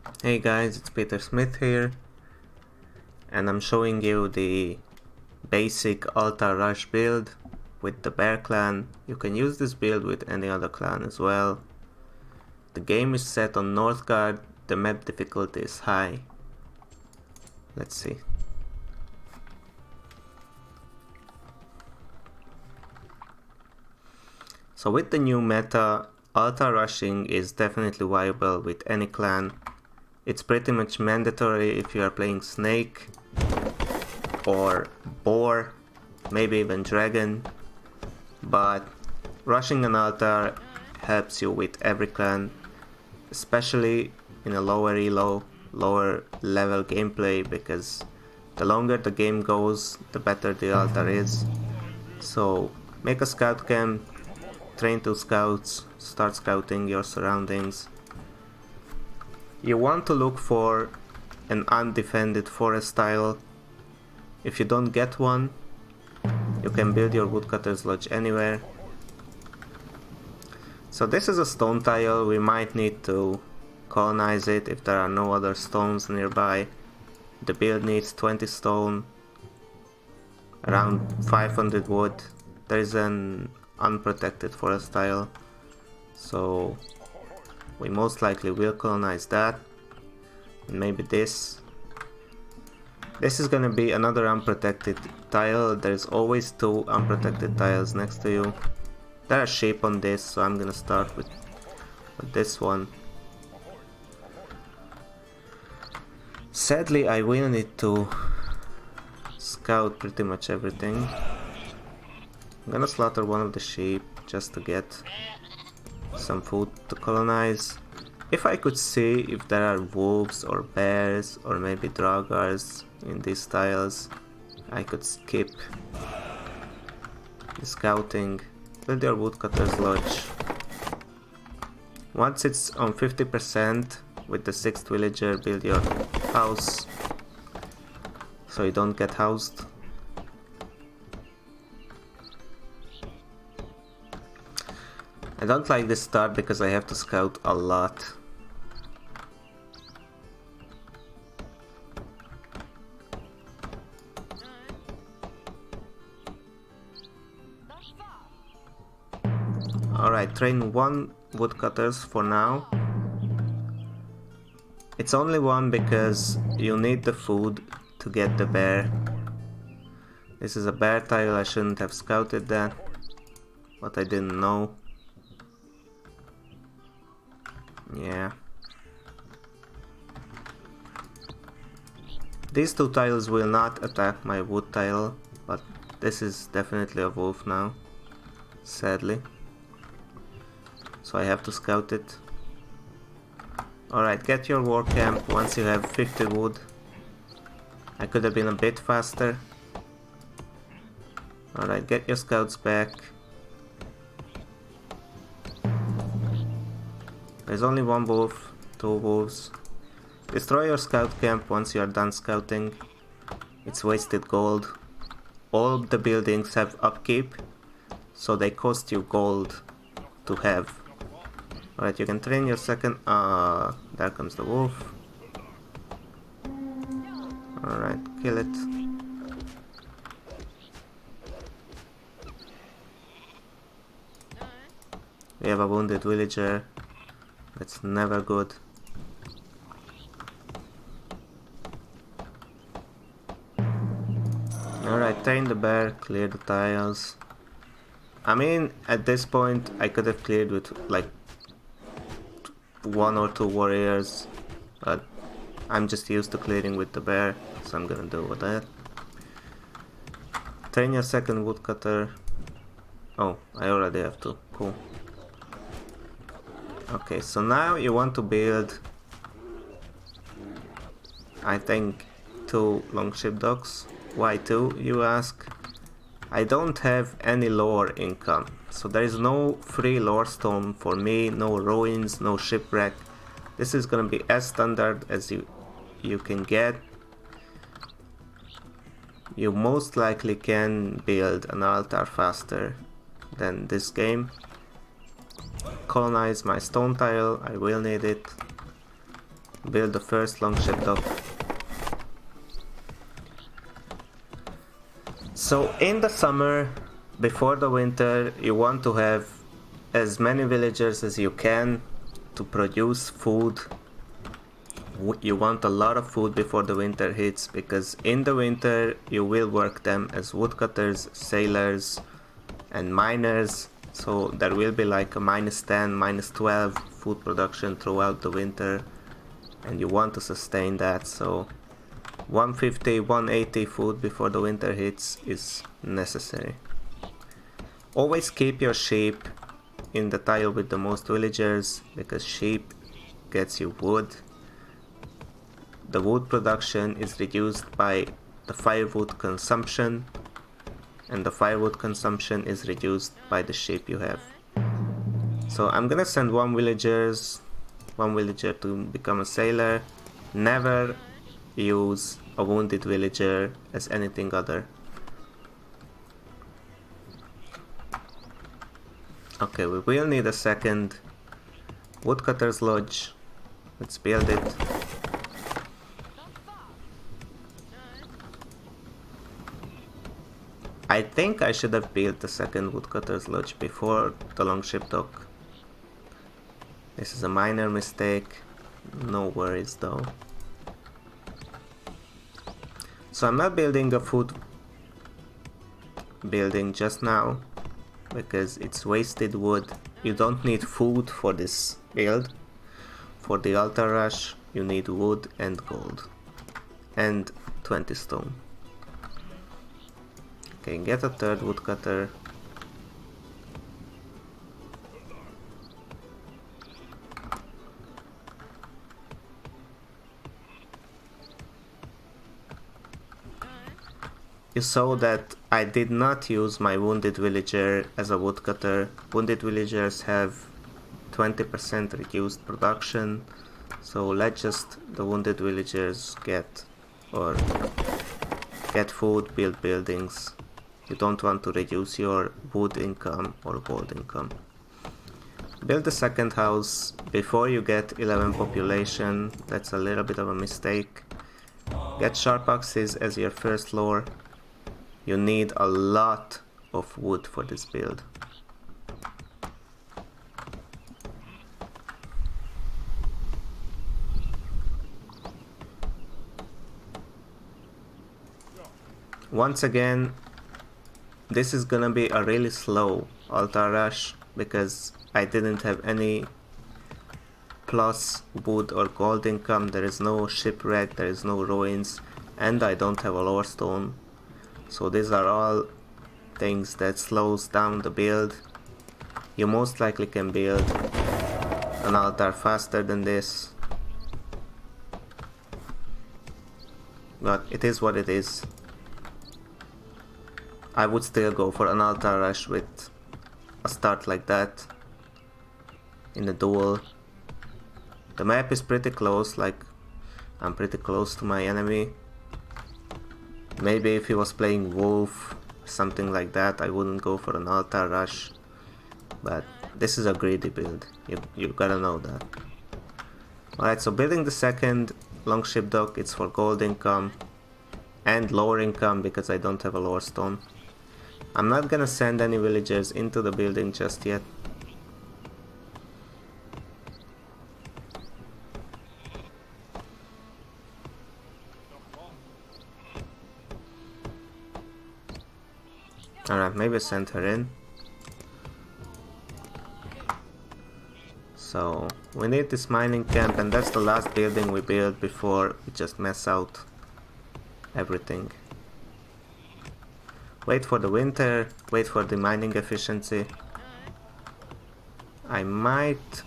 Hey guys, it's Peter Smith here, and I'm showing you the basic Altar Rush build with the Bear clan. You can use this build with any other clan as well. The game is set on Northgard, the map difficulty is high. Let's see. So with the new meta, Altar Rushing is definitely viable with any clan. It's pretty much mandatory if you are playing Snake or Boar, maybe even Dragon, but rushing an altar helps you with every clan, especially in a lower elo, lower level gameplay, because the longer the game goes, the better the altar is. So make a scout camp, train 2 scouts, start scouting your surroundings. You want to look for an undefended forest tile. If you don't get one, you can build your Woodcutter's Lodge anywhere. So this is a stone tile, we might need to colonize it if there are no other stones nearby. The build needs 20 stone, around 500 wood. There is an unprotected forest tile, so we most likely will colonize that. And maybe this. This is gonna be another unprotected tile. There's always 2 unprotected tiles next to you. There are sheep on this, so I'm gonna start with this one. Sadly, I will need to scout pretty much everything. I'm gonna slaughter one of the sheep just to get some food to colonize. If I could see if there are wolves or bears or maybe draugars in these tiles, I could skip the scouting. Build your Woodcutter's Lodge. Once it's on 50% with the 6th villager, build your house so you don't get housed. I don't like this start because I have to scout a lot. Alright, train 1 woodcutters for now. It's only 1 because you need the food to get the bear. This is a bear tile, I shouldn't have scouted that, but I didn't know. Yeah. These 2 tiles will not attack my wood tile, but this is definitely a wolf now, sadly. So I have to scout it. Alright, get your war camp once you have 50 wood. I could have been a bit faster. Alright, get your scouts back. There's only 1 wolf, 2 wolves. Destroy your scout camp once you are done scouting. It's wasted gold. All the buildings have upkeep, so they cost you gold to have. Alright, you can train your second. There comes the wolf. Alright, kill it. We have a wounded villager. That's never good. Alright, train the bear, clear the tiles. I mean, at this point I could have cleared with like 1 or 2 warriors, but I'm just used to clearing with the bear, so I'm gonna do with that. Train your second woodcutter. Oh, I already have 2. Cool. Okay, so now you want to build, I think, 2 Longship Docks. Why 2, you ask? I don't have any lore income, so there is no free lore stone for me, no ruins, no shipwreck. This is gonna be as standard as you can get. You most likely can build an altar faster than this game. Colonize my stone tile, I will need it. build the first Longship Dock. So in the summer, before the winter, you want to have as many villagers as you can to produce food. You want a lot of food before the winter hits, because in the winter you will work them as woodcutters, sailors and miners, so there will be like a -10, -12 food production throughout the winter, and you want to sustain that. So 150, 180 food before the winter hits is necessary. Always keep your sheep in the tile with the most villagers, because sheep gets you wood. The wood production is reduced by the firewood consumption, and the firewood consumption is reduced by the sheep you have. So I'm gonna send one villager to become a sailor. Never use a wounded villager as anything other. Okay, we will need a second woodcutter's lodge. Let's build it. I think I should have built the second woodcutter's lodge before the Longship Dock. This is a minor mistake, no worries though. So I'm not building a food building just now, because it's wasted wood. You don't need food for this build. For the altar rush you need wood and gold and 20 stone. Okay, get a third woodcutter. You saw that I did not use my wounded villager as a woodcutter. Wounded villagers have 20% reduced production, so let just the wounded villagers get food, build buildings. You don't want to reduce your wood income or gold income. Build the second house before you get 11 population. That's a little bit of a mistake. Get sharp axes as your first lore. You need a lot of wood for this build. Once again, this is gonna be a really slow altar rush, because I didn't have any plus wood or gold income. There is no shipwreck, there is no ruins, and I don't have a lore stone. So these are all things that slows down the build. You most likely can build an altar faster than this, but it is what it is. I would still go for an altar rush with a start like that in a duel. The map is pretty close, like I'm pretty close to my enemy. Maybe if he was playing Wolf, something like that, I wouldn't go for an altar rush. But this is a greedy build, you gotta know that. Alright, so building the second Longship Dock, it's for gold income and lore income, because I don't have a lore stone. I'm not gonna send any villagers into the building just yet. Alright, maybe send her in. So we need this mining camp, and that's the last building we build before we just mess out everything. Wait for the winter, wait for the mining efficiency. I might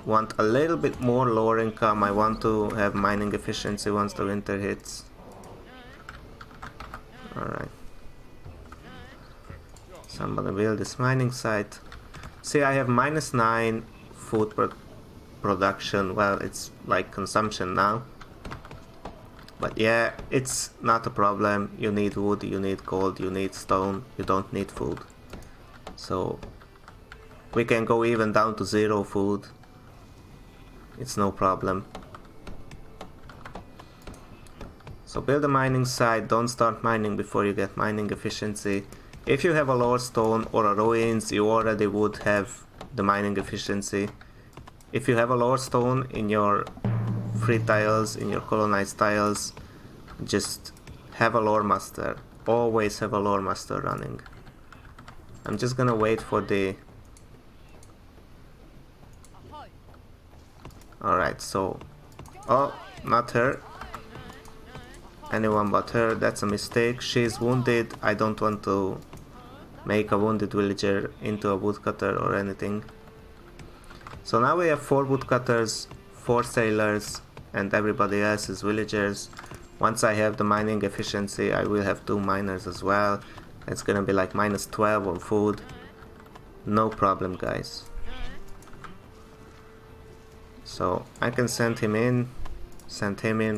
want a little bit more lore income. I want to have mining efficiency once the winter hits. Alright. So I'm gonna build this mining site. See, I have -9 food production. Well, it's like consumption now. But yeah, it's not a problem. You need wood, you need gold, you need stone, you don't need food. So we can go even down to 0 food it's no problem. So build a mining site, don't start mining before you get mining efficiency. If you have a lore stone or a ruins, you already would have the mining efficiency. If you have a lore stone in your free tiles, in your colonized tiles, just have a lore master. Always have a lore master running. I'm just gonna wait for the... Alright, so... Oh, not her. Anyone but her, that's a mistake. She's wounded. I don't want to make a wounded villager into a woodcutter or anything. So now we have 4 woodcutters, 4 sailors, and everybody else is villagers. Once I have the mining efficiency, I will have 2 miners as well. It's gonna be like minus 12 on food. No problem, guys. So I can send him in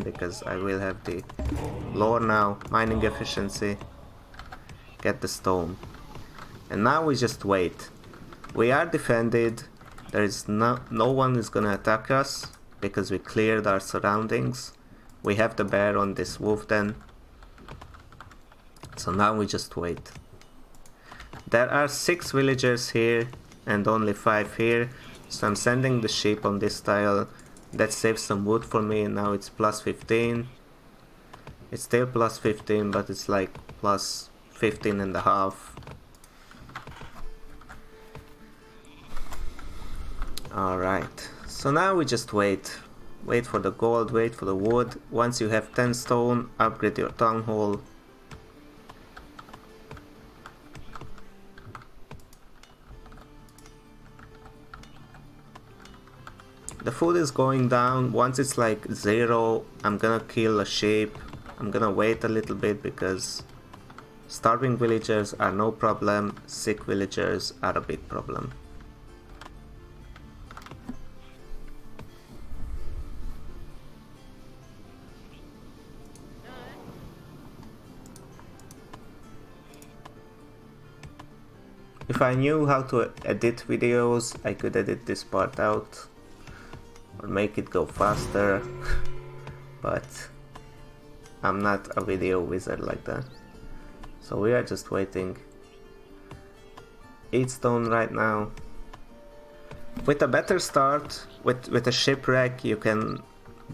because I will have the lore now, mining efficiency, get the stone. And now we just wait. We are defended. There is no one is gonna attack us because we cleared our surroundings. We have the bear on this wolf den. So now we just wait. There are 6 villagers here and only 5 here. So I'm sending the sheep on this tile. That saves some wood for me. Now it's plus 15. It's still plus 15, but it's like plus 15 and a half. Alright, so now we just wait. Wait for the gold, wait for the wood. Once you have 10 stone, upgrade your town hall. The food is going down. Once it's like 0, I'm gonna kill a sheep. I'm gonna wait a little bit because starving villagers are no problem, sick villagers are a big problem. If I knew how to edit videos, I could edit this part out or make it go faster, but I'm not a video wizard like that. So we are just waiting. 8 stone right now. With a better start, with a shipwreck, you can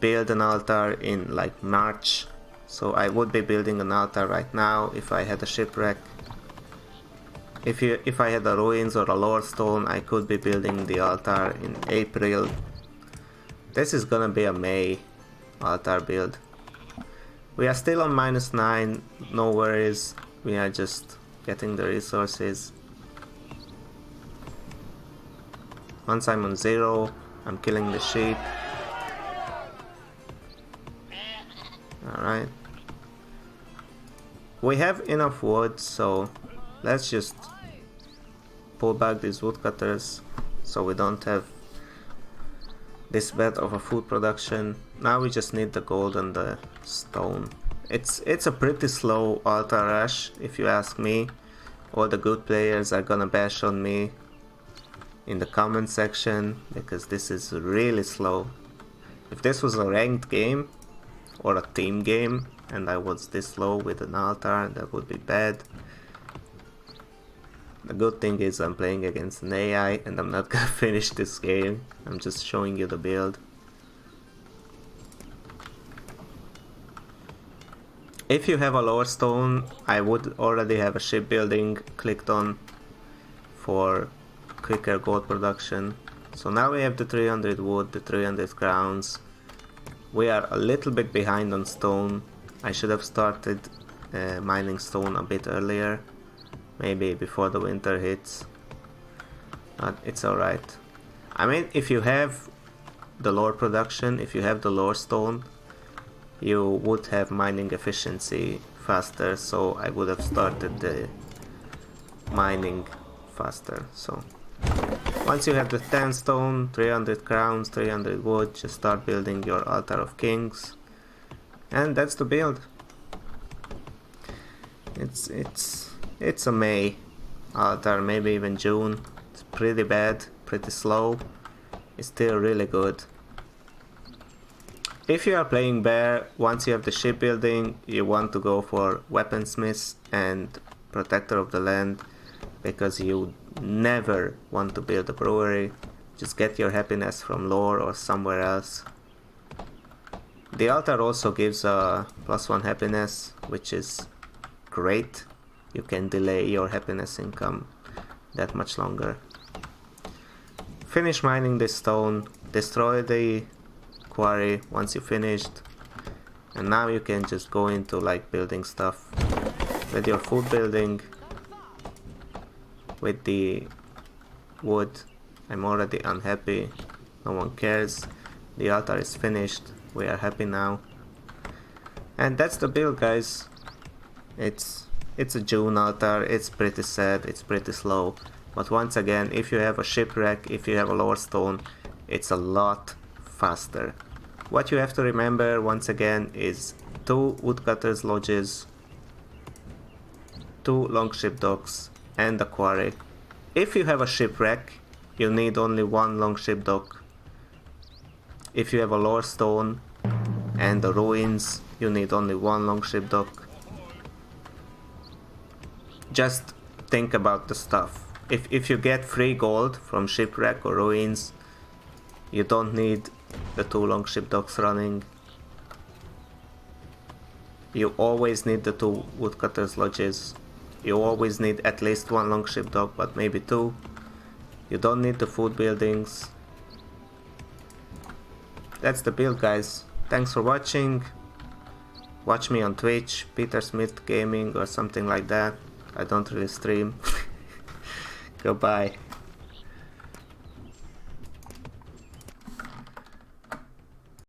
build an altar in like March. So I would be building an altar right now if I had a shipwreck. If I had a ruins or a lore stone, I could be building the altar in April. This is gonna be a May altar build. We are still on -9, no worries. We are just getting the resources. Once I'm on 0, I'm killing the sheep. Alright. We have enough wood, so let's just pull back these woodcutters so we don't have this bad of a food production. Now we just need the gold and the stone. It's a pretty slow altar rush, if you ask me. All the good players are gonna bash on me in the comment section because this is really slow. If this was a ranked game or a team game and I was this slow with an altar, that would be bad. The good thing is I'm playing against an AI and I'm not gonna finish this game. I'm just showing you the build. If you have a lore stone, I would already have a shipbuilding clicked on for quicker gold production. So now we have the 300 wood, the 300 crowns. We are a little bit behind on stone. I should have started mining stone a bit earlier. Maybe before the winter hits. But it's alright. I mean, if you have the lore production, if you have the lore stone, you would have mining efficiency faster, so I would have started the mining faster. So once you have the 10 stone, 300 crowns, 300 wood, just start building your altar of kings. And that's the build. It's a May altar, maybe even June. It's pretty bad, pretty slow. It's still really good. If you are playing bear, once you have the shipbuilding, you want to go for weaponsmith and protector of the land, because you never want to build a brewery. Just get your happiness from lore or somewhere else. The altar also gives a +1 happiness, which is great. You can delay your happiness income that much longer. Finish mining this stone, destroy the quarry once you finished, and now you can just go into like building stuff with your food building, with the wood. I'm already unhappy, no one cares. The altar is finished, we are happy now. And that's the build, guys. It's a June altar, it's pretty sad, it's pretty slow, but once again, if you have a shipwreck, if you have a lore stone, it's a lot faster. What you have to remember once again is 2 woodcutters lodges, 2 longship docks, and a quarry. If you have a shipwreck, you need only 1 longship dock. If you have a lore stone and the ruins, you need only 1 longship dock. Just think about the stuff. If you get free gold from shipwreck or ruins, you don't need the 2 longship docks running. You always need the 2 woodcutters lodges. You always need at least 1 longship dock, but maybe 2. You don't need the food buildings. That's the build, guys. Thanks for watching. Watch me on Twitch, Peter Smith Gaming or something like that. I don't really stream. Goodbye.